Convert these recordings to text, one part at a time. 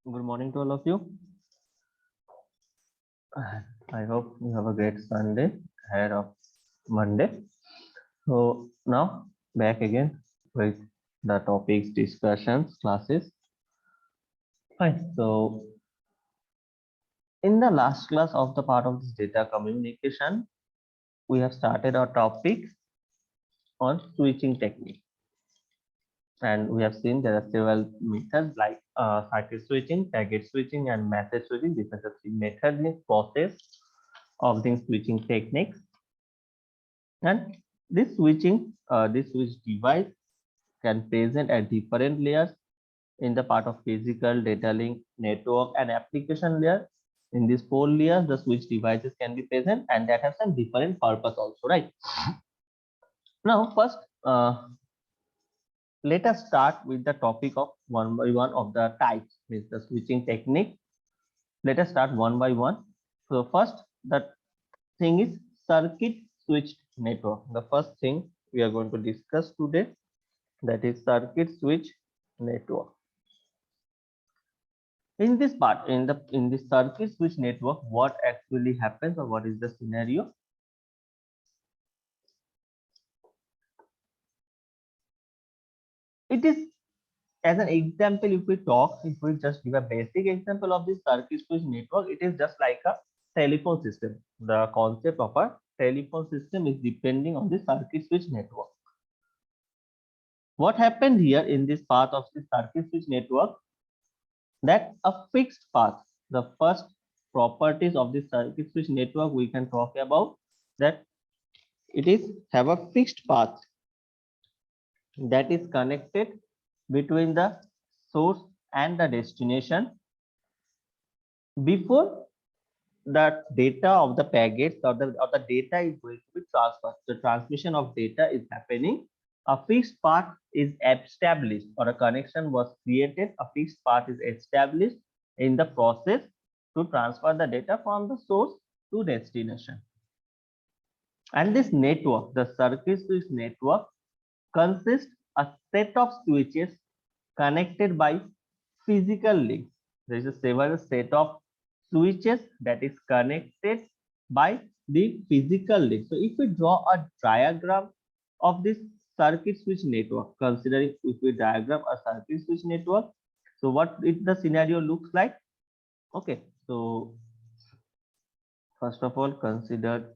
Good morning to all of you. I hope you have a great Sunday ahead of Monday. So now back again with the topics, discussions, classes. Fine. So in the last class of the part of this data communication, we have started our topic on switching technique. And we have seen there are several methods like circuit switching, packet switching, and message switching. These are the three methods in process of the switching techniques. And this switch device can present at different layers in the part of physical, data link, network, and application layer. In these 4 layers, the switch devices can be present, and that have some different purpose also, right? Now, first, let us start with the topic of one by one of the types, means the switching technique. Let us start one by one. So first, the thing is circuit switched network. The first thing we are going to discuss today, that is circuit switch network. In this part, in the circuit switch network, what actually happens or what is the scenario? It is, as an example, if we just give a basic example of this circuit switch network, it is just like a telephone system. The concept of a telephone system is depending on the circuit switch network. What happened here in this path of the circuit switch network, that a fixed path, the first properties of the circuit switch network we can talk about, that it is have a fixed path that is connected between the source and the destination. Before the data of the packets or the data is going to be transferred, the transmission of data is happening, a fixed path is established or a connection was created, a fixed path is established in the process to transfer the data from the source to destination. And this network, the circuit switch network, consists a set of switches connected by physical links. There is a several set of switches that is connected by the physical link. So if we draw a diagram of this circuit switch network, considering if we diagram a circuit switch network, so what the scenario looks like? Okay, so first of all, consider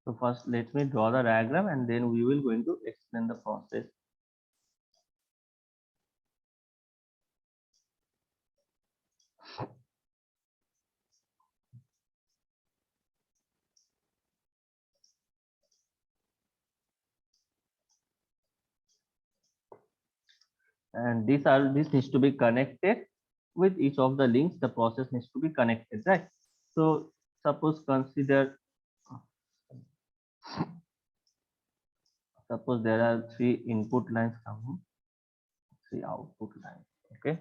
so first let me draw the diagram and then we will going to explain the process. and this needs to be connected with each of the links. The process needs to be connected, right? So suppose there are three input lines coming, three output lines. Okay.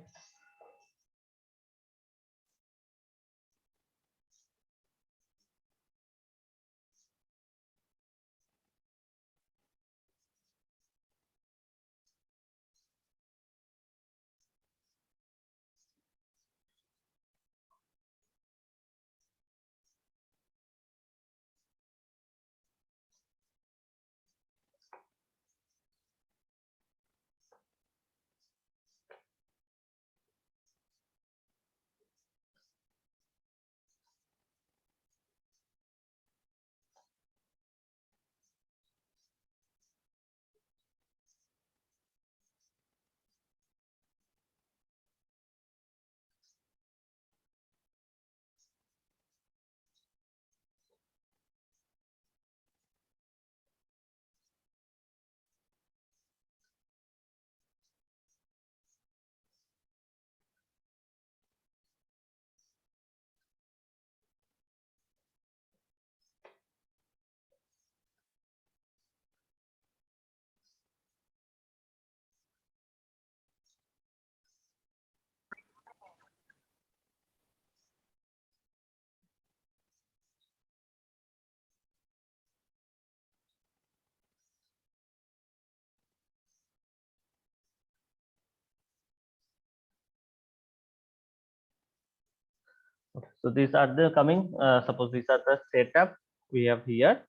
So these are the coming, suppose these are the setup we have here,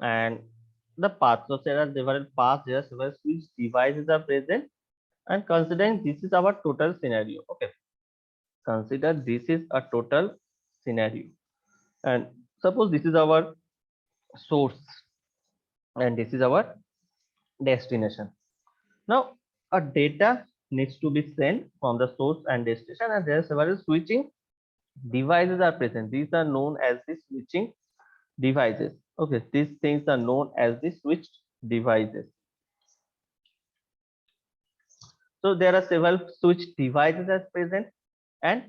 and the path. So there are several paths here, several switch devices are present, and considering this is our total scenario. Okay, consider this is a total scenario, and suppose this is our source and this is our destination. Now a data needs to be sent from the source and destination, and there are several switching devices are present. These are known as the switching devices. Okay, these things are known as the switched devices. So there are several switch devices as present, and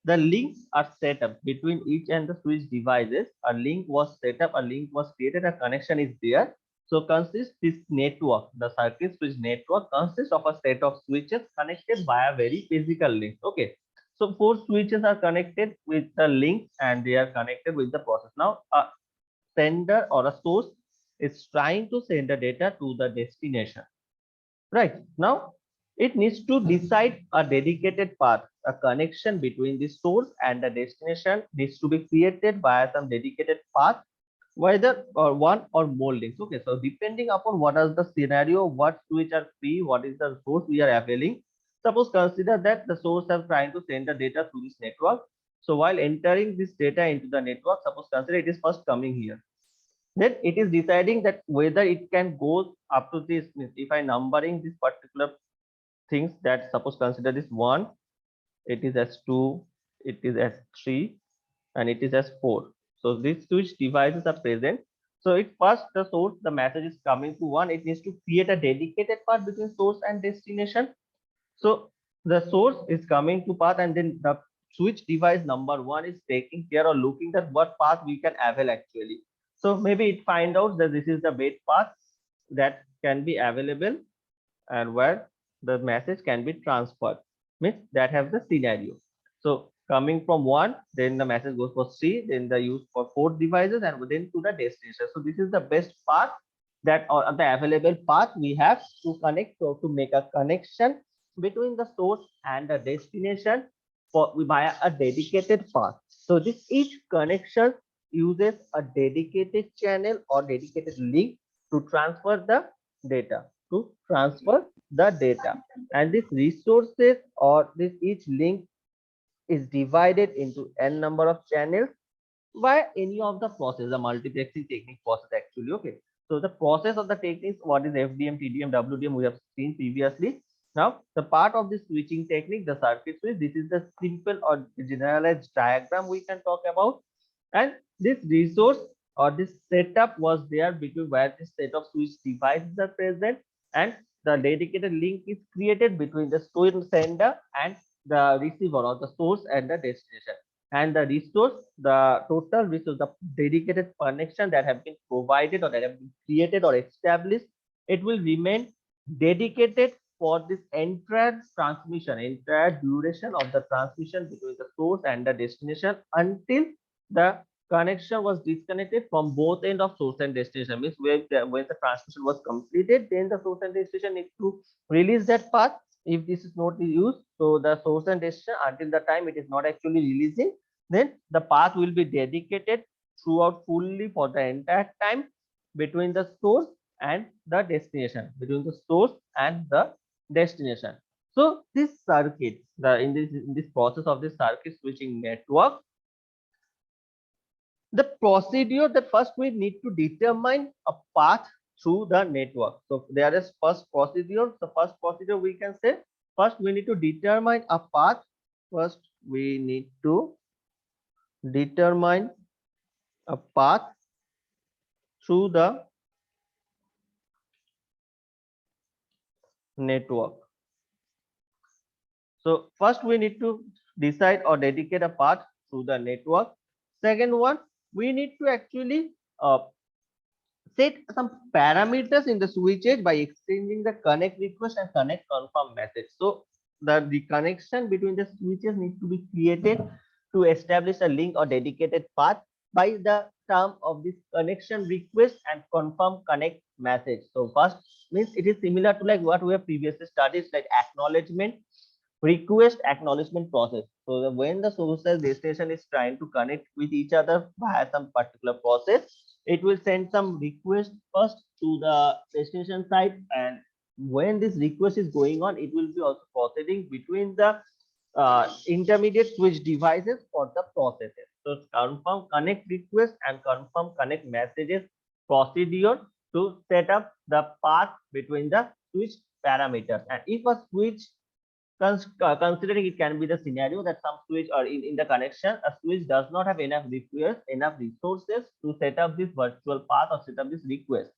the links are set up between each and the switch devices. A link was set up, a link was created, a connection is there. So consists this network, the circuit switch network consists of a set of switches connected via very physical links. Okay, so four switches are connected with the link and they are connected with the process. Now a sender or a source is trying to send the data to the destination. Right now, it needs to decide a dedicated path. A connection between the source and the destination needs to be created by some dedicated path, whether or one or more links. Okay, so depending upon what is the scenario, what switch are free, what is the source we are availing. Suppose consider that the source is trying to send the data through this network. So while entering this data into the network, suppose consider it is first coming here, then it is deciding that whether it can go up to this. If I numbering this particular things, that suppose consider this one, it is as 2, it is as 3, and it is as 4. So these switch devices are present. So it first the source, the message is coming to one, it needs to create a dedicated path between source and destination. So the source is coming to path, and then the switch device number one is taking care or looking at what path we can avail actually. So maybe it find out that this is the best path that can be available and where the message can be transferred, means that have the scenario. So coming from one, then the message goes for three, then the use for four devices, and then to the destination. So this is the best path that, or the available path we have to connect, or to make a connection between the source and the destination for via a dedicated path. So this each connection uses a dedicated channel or dedicated link to transfer the data, to transfer the data. And these resources or this each link is divided into n number of channels by any of the process, the multiplexing technique process actually. Okay, so the process of the techniques, what is FDM, TDM, WDM, we have seen previously. Now the part of the switching technique, the circuit switch, this is the simple or generalized diagram we can talk about. And this resource or this setup was there between where this set of switch devices are present, and the dedicated link is created between the sender and the receiver, or the source and the destination. And the resource, the total resource, the dedicated connection that have been provided or that have been created or established, it will remain dedicated for this entire transmission, entire duration of the transmission between the source and the destination, until the connection was disconnected from both end of source and destination. Means when the transmission was completed, then the source and destination need to release that path. If this is not used, so the source and destination, until the time it is not actually releasing, then the path will be dedicated throughout fully for the entire time between the source and the destination, between the source and the destination. So this circuit, in this process of this circuit switching network, the procedure that first we need to determine a path through the network. So there is first procedure. The first procedure we can say, first we need to determine a path. First we need to determine a path through the network. So first we need to decide or dedicate a path through the network. Second one, we need to actually set some parameters in the switches by exchanging the connect request and connect confirm message. So the connection between the switches need to be created to establish a link or dedicated path by the term of this connection request and confirm connect message. So first means it is similar to like what we have previously studied, like acknowledgement, request, acknowledgement process. So when the source and destination is trying to connect with each other via some particular process, it will send some request first to the destination side, and when this request is going on, it will be also proceeding between the intermediate switch devices for the processes. So confirm connect request and confirm connect messages procedure to set up the path between the switch parameters. And if a switch, considering it can be the scenario that some switch or in the connection, a switch does not have enough request, enough resources to set up this virtual path or set up this request.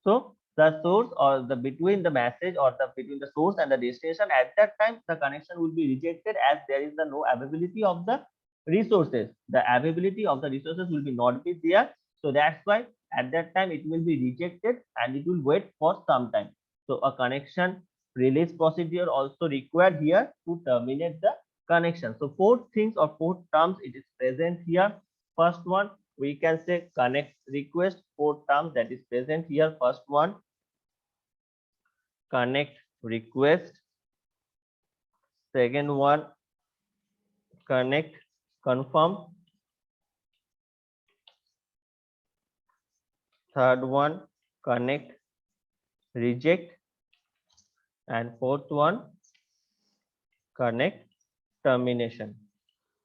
So the source or the between the message or the between the source and the destination, at that time the connection will be rejected as there is the no availability of the resources. The availability of the resources will be not be there. So that's why at that time it will be rejected and it will wait for some time. So a connection release procedure also required here to terminate the connection. So four things or four terms it is present here. First one, we can say connect request, four terms that is present here. First one, connect request. Second one, connect confirm. Third one, connect reject. And fourth one, connect termination.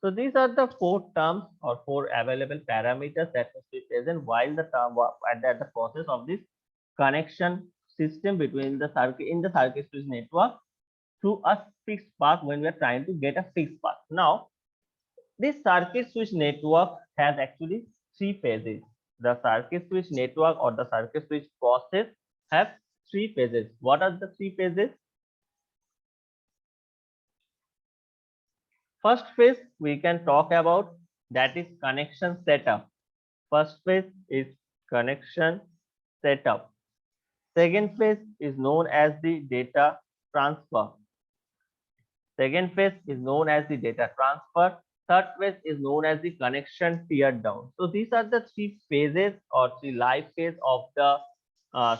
So these are the four terms or four available parameters that must be present while the term at the process of this connection system between the circuit in the circuit switch network to a fixed path, when we are trying to get a fixed path. Now, this circuit switch network has actually three phases. The circuit switch network or the circuit switch process have three phases. What are the three phases? First phase we can talk about, that is connection setup. First phase is connection setup. Second phase is known as the data transfer. Second phase is known as the data transfer. Third phase is known as the connection tear down. So these are the three phases or three life phase of the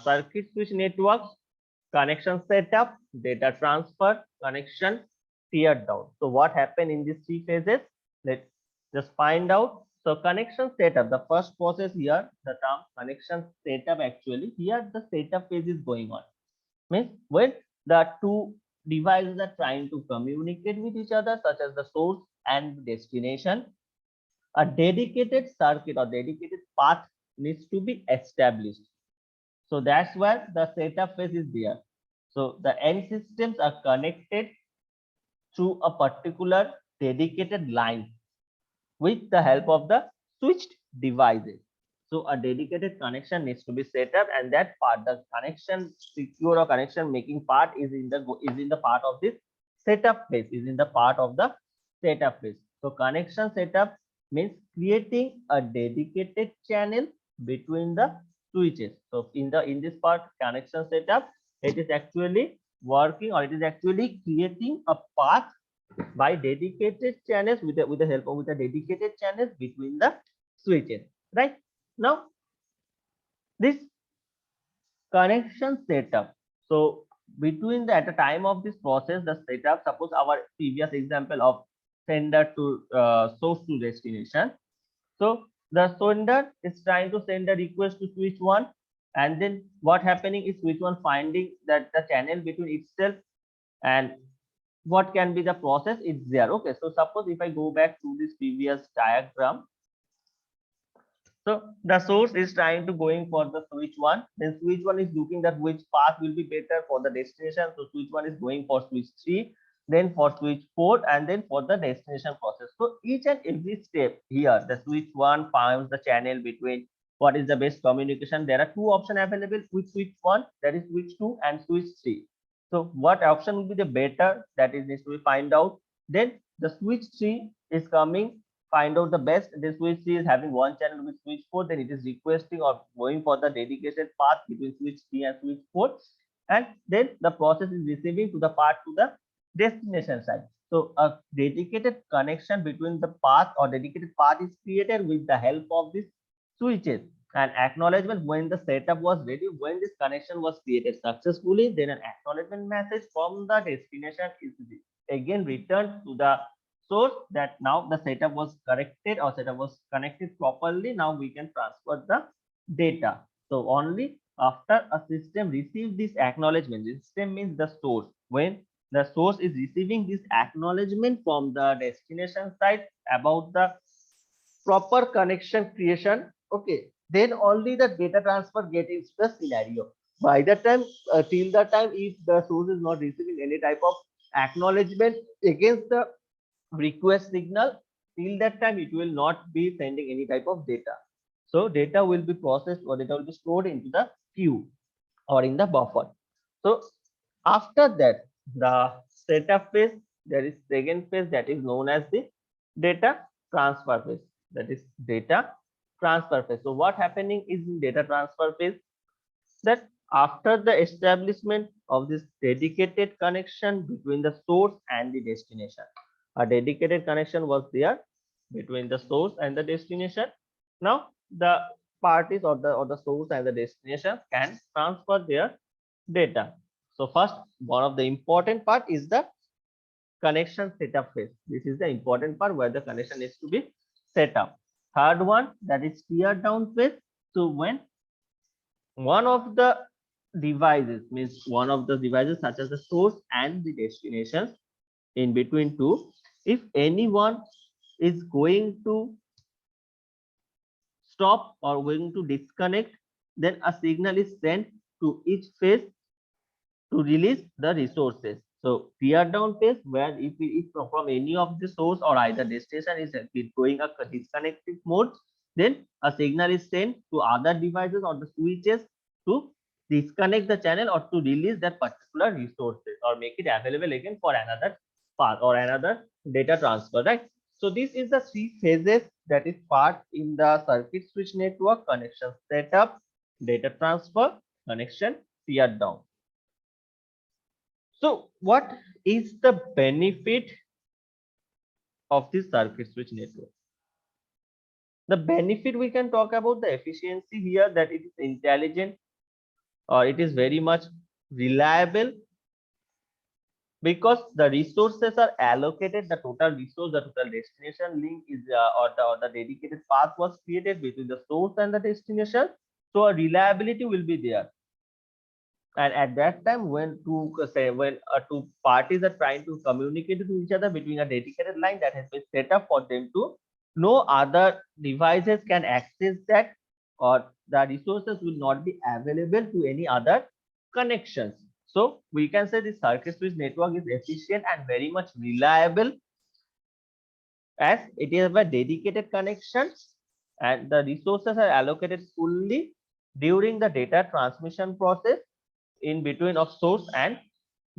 circuit switch networks: connection setup, data transfer, connection tear down. So what happened in these three phases? Let's just find out. So connection setup, the first process here, the term connection setup, actually here the setup phase is going on. Means when the two devices are trying to communicate with each other, such as the source and destination, a dedicated circuit or dedicated path needs to be established. So that's where the setup phase is there. So the end systems are connected through a particular dedicated line with the help of the switched devices. So a dedicated connection needs to be set up, and that part, the connection secure or connection making part, is in the part of this setup phase, is in the part of the setup phase. So connection setup means creating a dedicated channel between the switches. So in this part, connection setup, it is actually working, or it is actually creating a path by dedicated channels with the help of with the dedicated channels between the switches, right? Now this connection setup, so between the, at the time of this process, the setup, suppose our previous example of sender to source to destination. So the sender is trying to send a request to switch one, and then what happening is switch one finding that the channel between itself, and what can be the process, it's there. Okay, so suppose if I go back to this previous diagram, so the source is trying to going for the switch one, then switch one is looking that which path will be better for the destination. So switch one is going for switch three, then for switch four, and then for the destination process. So each and every step here, the switch one finds the channel between what is the best communication. There are two options available with switch one, that is switch two and switch three. So what option will be the better, that is needs to be find out. Then the switch three is coming, find out the best. This switch is having one channel with switch 4, then it is requesting or going for the dedicated path between switch 3 and switch 4, and then the process is receiving to the path to the destination side. So a dedicated connection between the path or dedicated path is created with the help of these switches, and acknowledgement when the setup was ready, when this connection was created successfully, then an acknowledgement message from the destination is again returned to the source that now the setup was corrected or setup was connected properly. Now we can transfer the data. So only after a system receives this acknowledgement, the system means the source, when the source is receiving this acknowledgement from the destination side about the proper connection creation, okay, then only the data transfer get into the scenario. By the time till the time, if the source is not receiving any type of acknowledgement against the request signal, till that time it will not be sending any type of data. So data will be processed or data will be stored into the queue or in the buffer. So after that, the setup phase, there is second phase that is known as the data transfer phase. That is data transfer phase. So what happening is in data transfer phase, that after the establishment of this dedicated connection between the source and the destination, a dedicated connection was there between the source and the destination. Now the parties or the source and the destination can transfer their data. So first, one of the important part is the connection setup phase. This is the important part where the connection needs to be set up. Third one, that is tear down phase. So when one of the devices, means one of the devices such as the source and the destination, in between two, if anyone is going to stop or going to disconnect, then a signal is sent to each phase to release the resources. So tear down phase, where if from any of the source or either destination is going a disconnected mode, then a signal is sent to other devices or the switches to disconnect the channel or to release that particular resources or make it available again for another path or another data transfer, right? So this is the three phases that is part in the circuit switch network: connection setup, data transfer, connection tear down. So what is the benefit of this circuit switch network? The benefit, we can talk about the efficiency here, that it is intelligent or it is very much reliable, because the resources are allocated, the total resource, the total destination link is or the dedicated path was created between the source and the destination. So a reliability will be there. And at that time, when two parties are trying to communicate to each other between a dedicated line that has been set up for them to, no other devices can access that, or the resources will not be available to any other connections. So we can say the circuit switch network is efficient and very much reliable, as it is a dedicated connection and the resources are allocated fully during the data transmission process in between of source and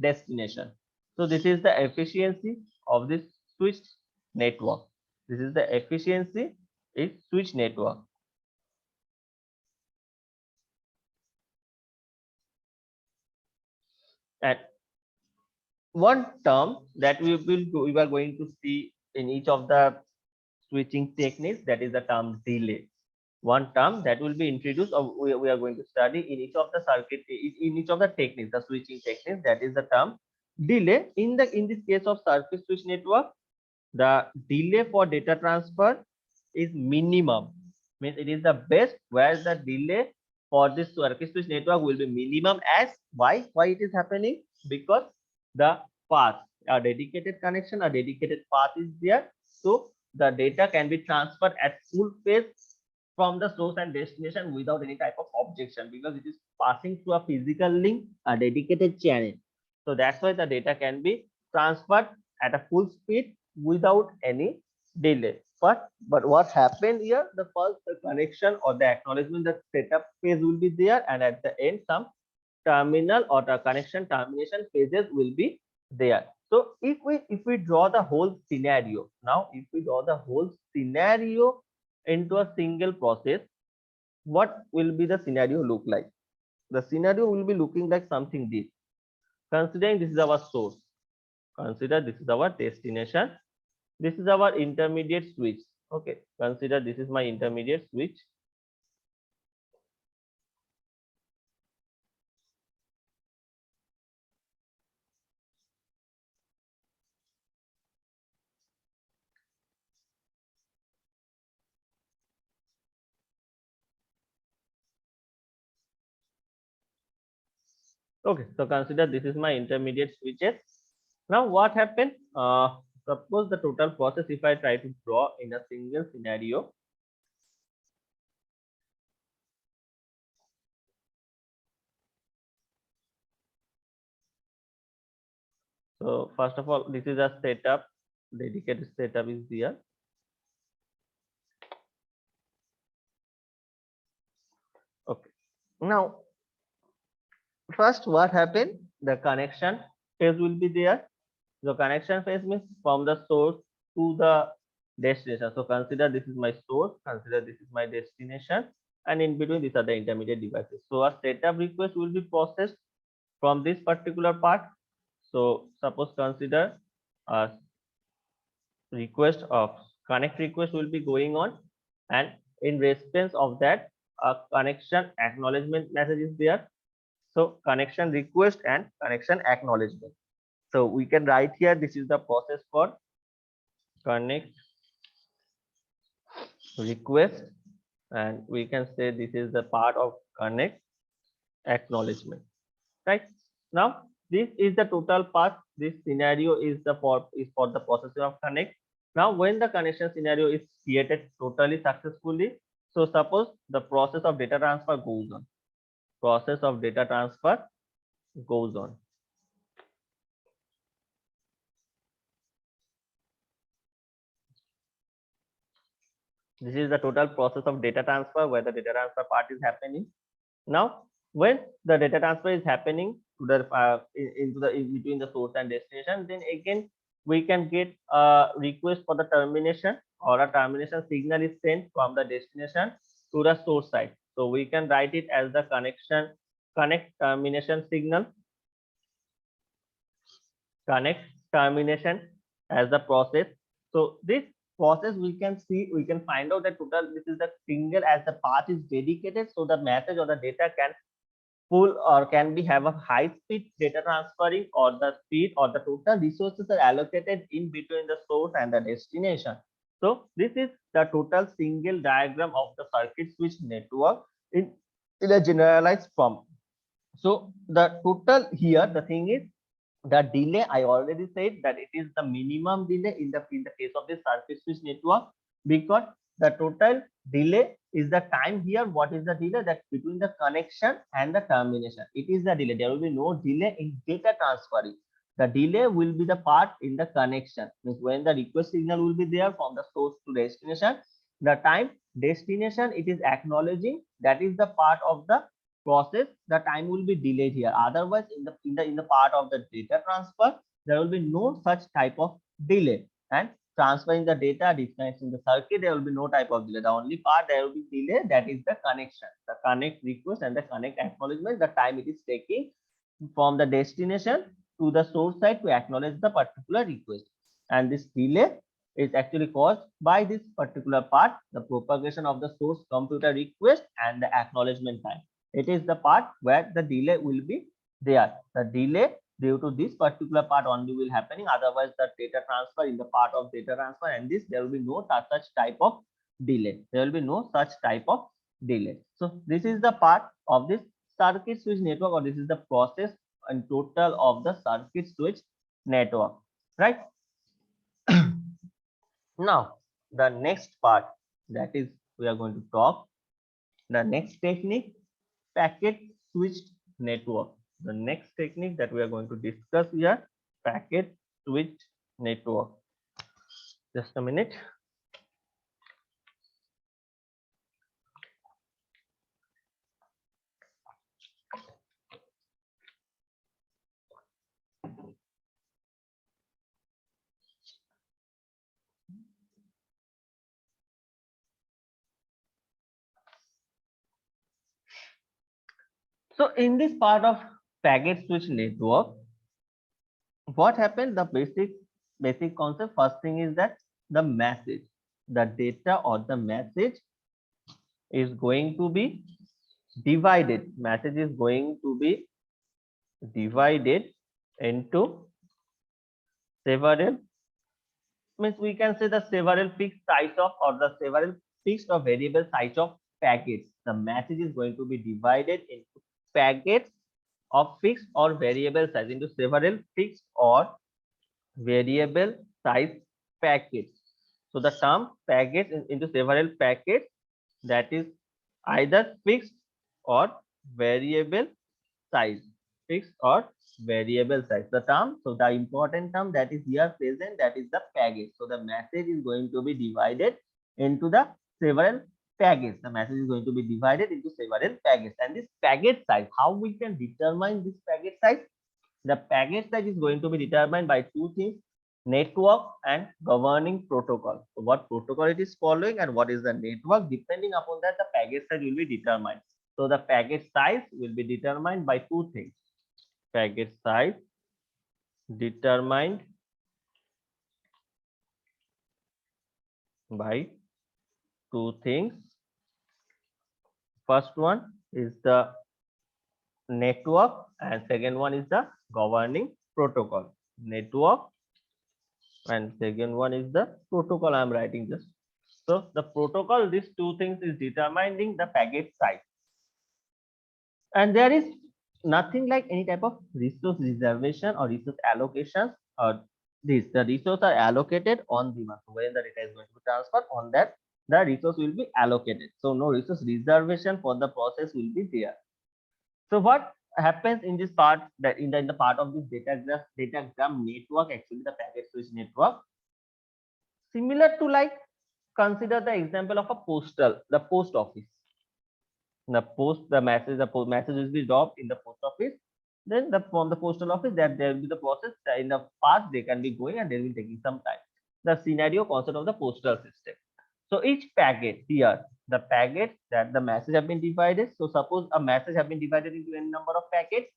destination. So this is the efficiency of this switch network. This is the efficiency is switch network. And one term that we are going to see in each of the switching techniques, that is the term delay. One term that will be introduced, or we are going to study in each of the circuit, in each of the techniques, the switching techniques, that is the term delay. In this case of circuit switch network, the delay for data transfer is minimum, means it is the best where the delay for this circuit switch network will be minimum. As why it is happening? Because the path, a dedicated connection, a dedicated path is there, so the data can be transferred at full pace from the source and destination without any type of objection, because it is passing through a physical link, a dedicated channel. So that's why the data can be transferred at a full speed without any delay. But what happened here, the first the connection or the acknowledgement, the setup phase will be there, and at the end some terminal or the connection termination phases will be there. So if we draw the whole scenario, now if we draw the whole scenario into a single process, what will be the scenario look like? The scenario will be looking like something this. Considering this is our source, consider this is our destination, this is our intermediate switch. Okay, consider this is my intermediate switch. Okay, so consider this is my intermediate switches. Now what happened? Suppose the total process, if I try to draw in a single scenario. So first of all, this is a setup, dedicated setup is there. Okay, now first what happened? The connection phase will be there. The connection phase means from the source to the destination. So consider this is my source, consider this is my destination, and in between these are the intermediate devices. So a setup request will be processed from this particular part. So suppose consider a request of connect request will be going on, and in response of that a connection acknowledgement message is there. So connection request and connection acknowledgement. So we can write here this is the process for connect request, and we can say this is the part of connect acknowledgement. Right now, this is the total path. This scenario is for the processing of connect. Now, when the connection scenario is created totally successfully, so suppose the process of data transfer goes on. Process of data transfer goes on. This is the total process of data transfer where the data transfer part is happening. Now, when the data transfer is happening to the in between the source and destination, then again we can get a request for the termination, or a termination signal is sent from the destination to the source side. So we can write it as the connect termination signal, connect termination as the process. So this process we can find out that total this is the single, as the path is dedicated, so the message or the data can pull or can be have a high speed data transferring, or the speed or the total resources are allocated in between the source and the destination. So this is the total single diagram of the circuit switch network in a generalized form. So the total here, the thing is the delay, I already said that it is the minimum delay in the case of the circuit switch network, because the total delay is the time here. What is the delay? That between the connection and the termination, it is the delay. There will be no delay in data transferring. The delay will be the part in the connection, means when the request signal will be there from the source to destination, the time Destination, it is acknowledging, that is the part of the process, the time will be delayed here. Otherwise, in the part of the data transfer, there will be no such type of delay. And transferring the data, disconnecting the circuit, there will be no type of delay. The only part there will be delay, that is the connection, the connect request and the connect acknowledgement, the time it is taking from the destination to the source side to acknowledge the particular request. And this delay is actually caused by this particular part, the propagation of the source computer request and the acknowledgement time. It is the part where the delay will be there. The delay due to this particular part only will happening. Otherwise, the data transfer, in the part of data transfer and this, there will be no such type of delay. There will be no such type of delay. So this is the part of this circuit switch network, or this is the process and total of the circuit switch network, right? Now the next part, that is we are going to talk the next technique, packet switched network. The next technique that we are going to discuss here, packet switched network. Just a minute. So in this part of packet switch network, what happened, the basic concept, first thing is that the message, the data or the message is going to be divided. Message is going to be divided into several, means we can say the several fixed size of, or the several fixed or variable size of packets. The message is going to be divided into packets of fixed or variable size, into several fixed or variable size packets. So the term packets into several packets, that is either fixed or variable size, fixed or variable size. The term, so the important term that is here present, that is the package. So the message is going to be divided into the several packets. The message is going to be divided into several packets. And this packet size, how we can determine this packet size? The packet size is going to be determined by two things: network and governing protocol. So what protocol it is following and what is the network, depending upon that, the packet size will be determined. So the packet size will be determined by two things. Packet size determined by two things. First one is the network and second one is the governing protocol. Network and second one is the protocol. I am writing just. So the protocol, these two things is determining the packet size. And there is nothing like any type of resource reservation or resource allocation, or this, the resource are allocated on the demand. When the data is going to be transferred, on that the resource will be allocated. So no resource reservation for the process will be there. So what happens in this part, that in the part of this datagram network, actually the packet switch network, similar to, like, consider the example of the post office. The message will be dropped in the post office. Then from the postal office, that there will be the process in the past, they can be going and they will be taking some time. The scenario concept of the postal system. So each packet here, the packets that the message have been divided. So suppose a message have been divided into any number of packets.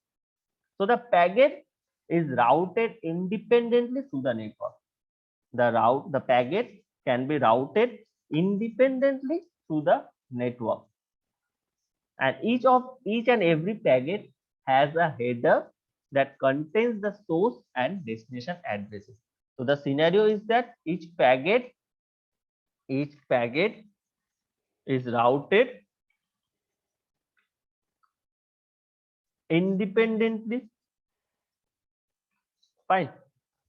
So the packet is routed independently through the network. The packet can be routed independently through the network. And each and every packet has a header that contains the source and destination addresses. So the scenario is that each packet is routed independently. Fine.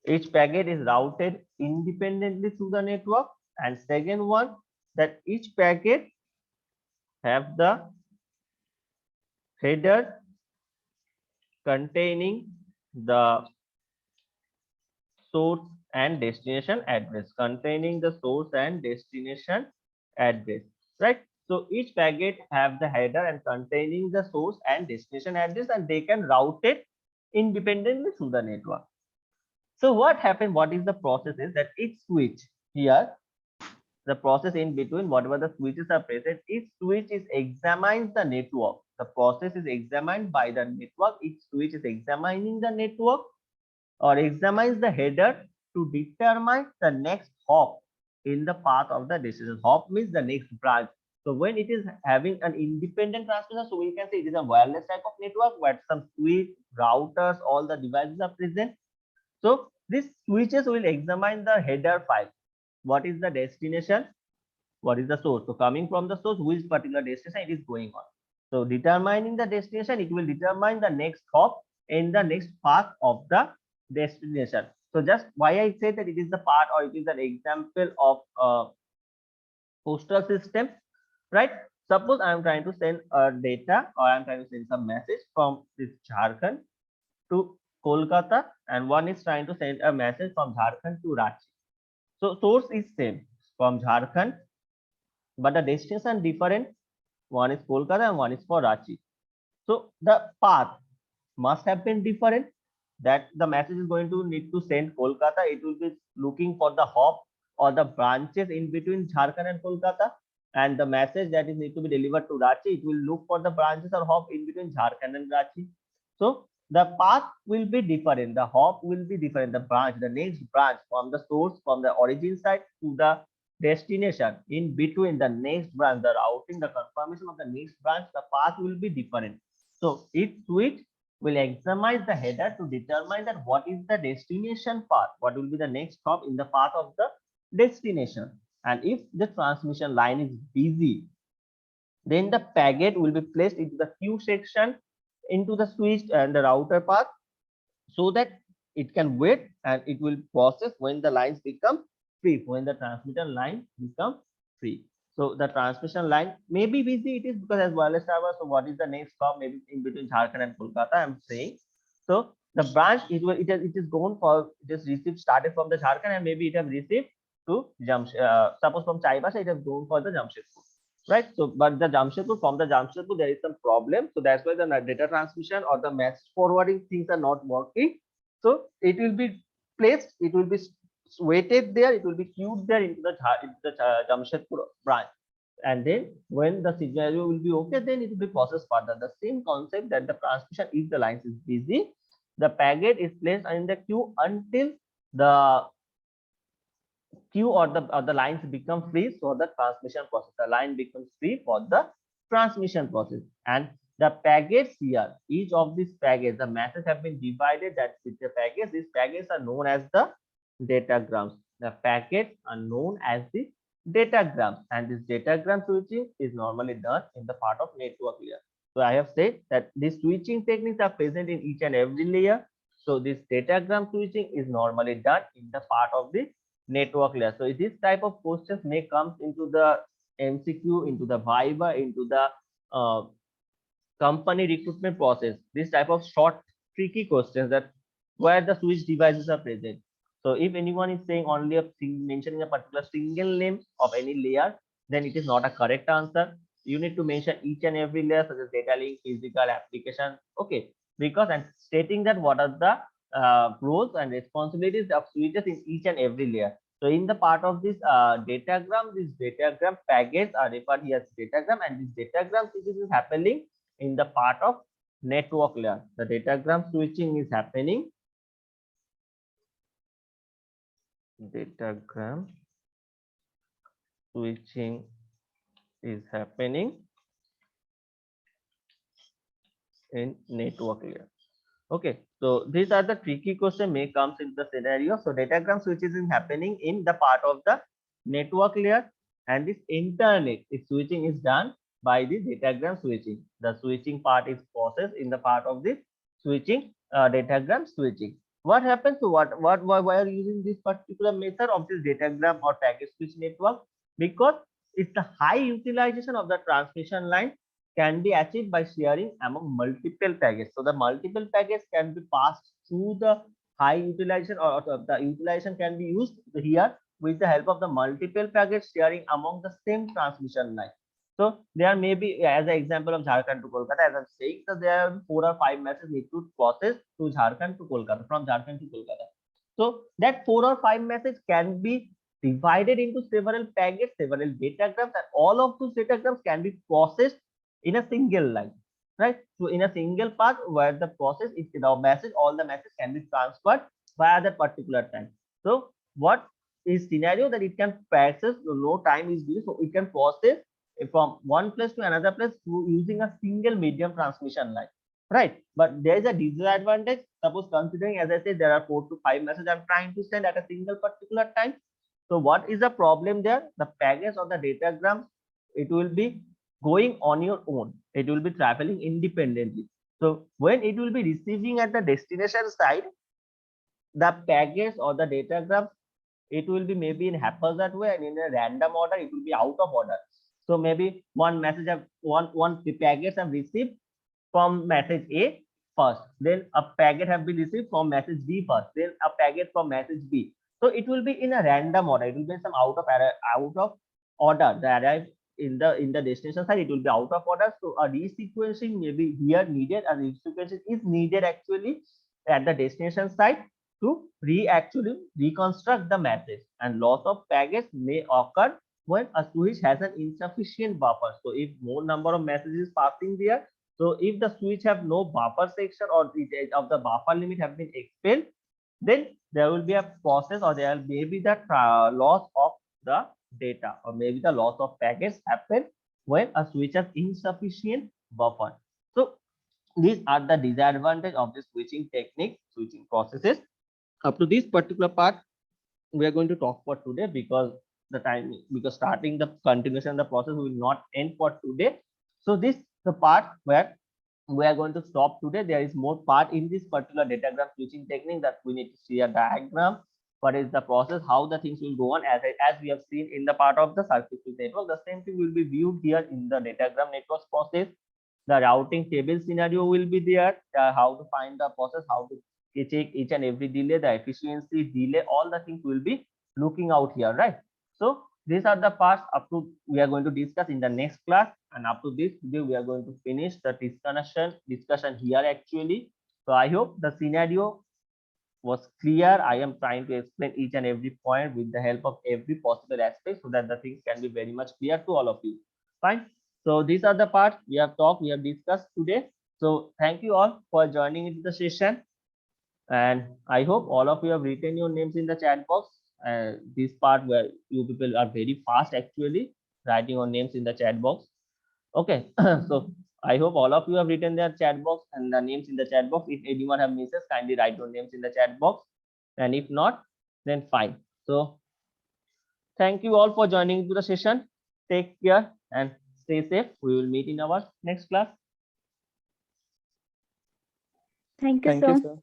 Each packet is routed independently through the network. And second one, that each packet have the header containing the source and destination address, right? So each packet have the header and containing the source and destination address, and they can route it independently through the network. So what happened, what is the process is that each switch here, the process in between whatever the switches are present, each switch is examines the network. The process is examined by the network. Each switch is examining the network or examines the header to determine the next hop in the path of the decision. Hop means the next branch. So when it is having an independent transmission, so we can say it is a wireless type of network where some switch, routers, all the devices are present. So these switches will examine the header file. What is the destination? What is the source? So coming from the source, which particular destination it is going on. So determining the destination, it will determine the next hop in the next path of the destination. So just why I say that it is the part or it is an example of postal system, right? Suppose I am trying to send a data or I am trying to send some message from this Jharkhand to Kolkata, and one is trying to send a message from Jharkhand to Ranchi. So source is same from Jharkhand, but the destination different. One is Kolkata and one is for Ranchi. So the path must have been different. That the message is going to need to send Kolkata. It will be looking for the hop or the branches in between Jharkhand and Kolkata. And the message that is need to be delivered to Ranchi, it will look for the branches or hop in between Jharkhand and Ranchi. So the path will be different. The hop will be different. The branch, the next branch from the source, from the origin side to the destination, in between the next branch, the routing, the confirmation of the next branch, the path will be different. So each switch will examine the header to determine that what is the destination path, what will be the next hop in the path of the destination. And if the transmission line is busy, then the packet will be placed into the queue section into the switch and the router path, so that it can wait and it will process when the lines become free, when the transmission line become free. So the transmission line may be busy, it is because as wireless tower. So what is the next stop? Maybe in between Jharkhand and Kolkata, I'm saying. So the branch it is gone for, it is received, started from the Jharkhand, and maybe it has received to Jamshedpur. Suppose from Chaibasa it has gone for the Jamshedpur, right? So but the Jamshedpur, from the Jamshedpur there is some problem, so that's why the data transmission or the message forwarding things are not working. So it will be placed, it will be waited there, it will be queued there into the Jamshedpur branch, and then when the scenario will be okay, then it will be processed further. The same concept that the transmission, if the lines is busy, the packet is placed in the queue until the queue or the lines become free, so the transmission process, the line becomes free for the transmission process. And the packets here, each of these packets, the message have been divided, that with the packets, these packets are known as the datagrams. The packets are known as the datagrams, and this datagram switching is normally done in the part of network layer. So I have said that these switching techniques are present in each and every layer. So this datagram switching is normally done in the part of the network layer. So this type of questions may come into the MCQ, into the Viva, into the uh, company recruitment process. This type of short, tricky questions, that where the switch devices are present. So if anyone is saying only mentioning a particular single name of any layer, then it is not a correct answer. You need to mention each and every layer, such as data link, physical application. Okay, because and stating that what are the roles and responsibilities of switches in each and every layer. So in the part of this datagram, this datagram packets are referred here as datagram, and this datagram switches is happening in the part of network layer. The datagram switching is happening. Datagram switching is happening in network layer. Okay, so these are the tricky question may comes in the scenario. So datagram switches is happening in the part of the network layer, and this internet is switching is done by the datagram switching. The switching part is processed in the part of the switching, datagram switching. What happens to why are you using this particular method of this datagram or packet switch network? Because it's the high utilization of the transmission line can be achieved by sharing among multiple packets. So the multiple packets can be passed through the high utilization, or the utilization can be used here with the help of the multiple packets sharing among the same transmission line. So there may be, as an example of Jharkhand to Kolkata, as I'm saying, so there are 4 or 5 messages need to process to Jharkhand to Kolkata, from Jharkhand to Kolkata. So that 4 or 5 messages can be divided into several packets, several datagrams, and all of those datagrams can be processed in a single line, right? So in a single path where the process is the message, all the message can be transferred via that particular time. So what is scenario that it can process, no time is due, so it can process from one place to another place through using a single medium transmission line, right? But there is a disadvantage. Suppose considering, as I said, there are 4 to 5 messages I'm trying to send at a single particular time. So what is the problem there? The packets or the datagrams, it will be going on your own. It will be traveling independently. So when it will be receiving at the destination side, the packets or the datagrams, it will be maybe in haphazard way and in a random order, it will be out of order. So maybe one message of one packets have received from message A first, then a packet have been received from message B first, then a packet from message B. So it will be in a random order. It will be some out of order. The arrive in the destination side, it will be out of order. So a resequencing may be here needed. A resequencing is needed actually at the destination side to actually reconstruct the message, and loss of packets may occur when a switch has an insufficient buffer. So if more number of messages passing there, so if the switch have no buffer section or the edge of the buffer limit have been expelled, then there will be a process, or there may be the loss of the data, or maybe the loss of packets happen when a switch has insufficient buffer. So these are the disadvantage of the switching technique, switching processes. Up to this particular part we are going to talk for today, because starting the continuation of the process will not end for today. So this the part where we are going to stop today. There is more part in this particular datagram switching technique that we need to see a diagram. What is the process, how the things will go on, as we have seen in the part of the circuit switch network. The same thing will be viewed here in the datagram networks process. The routing table scenario will be there, how to find the process, how to check each and every delay, the efficiency, delay, all the things will be looking out here, right? So these are the parts up to we are going to discuss in the next class, and up to this video we are going to finish the discussion here actually. So I hope the scenario was clear. I am trying to explain each and every point with the help of every possible aspect, so that the things can be very much clear to all of you. Fine. So these are the parts we have talked, we have discussed today. So thank you all for joining into the session, and I hope all of you have written your names in the chat box. This part where you people are very fast actually writing your names in the chat box. Okay. So I hope all of you have written their chat box and the names in the chat box. If anyone have misses, kindly write your names in the chat box, and if not, then fine. So thank you all for joining to the session. Take care and stay safe. We will meet in our next class. Thank you, sir.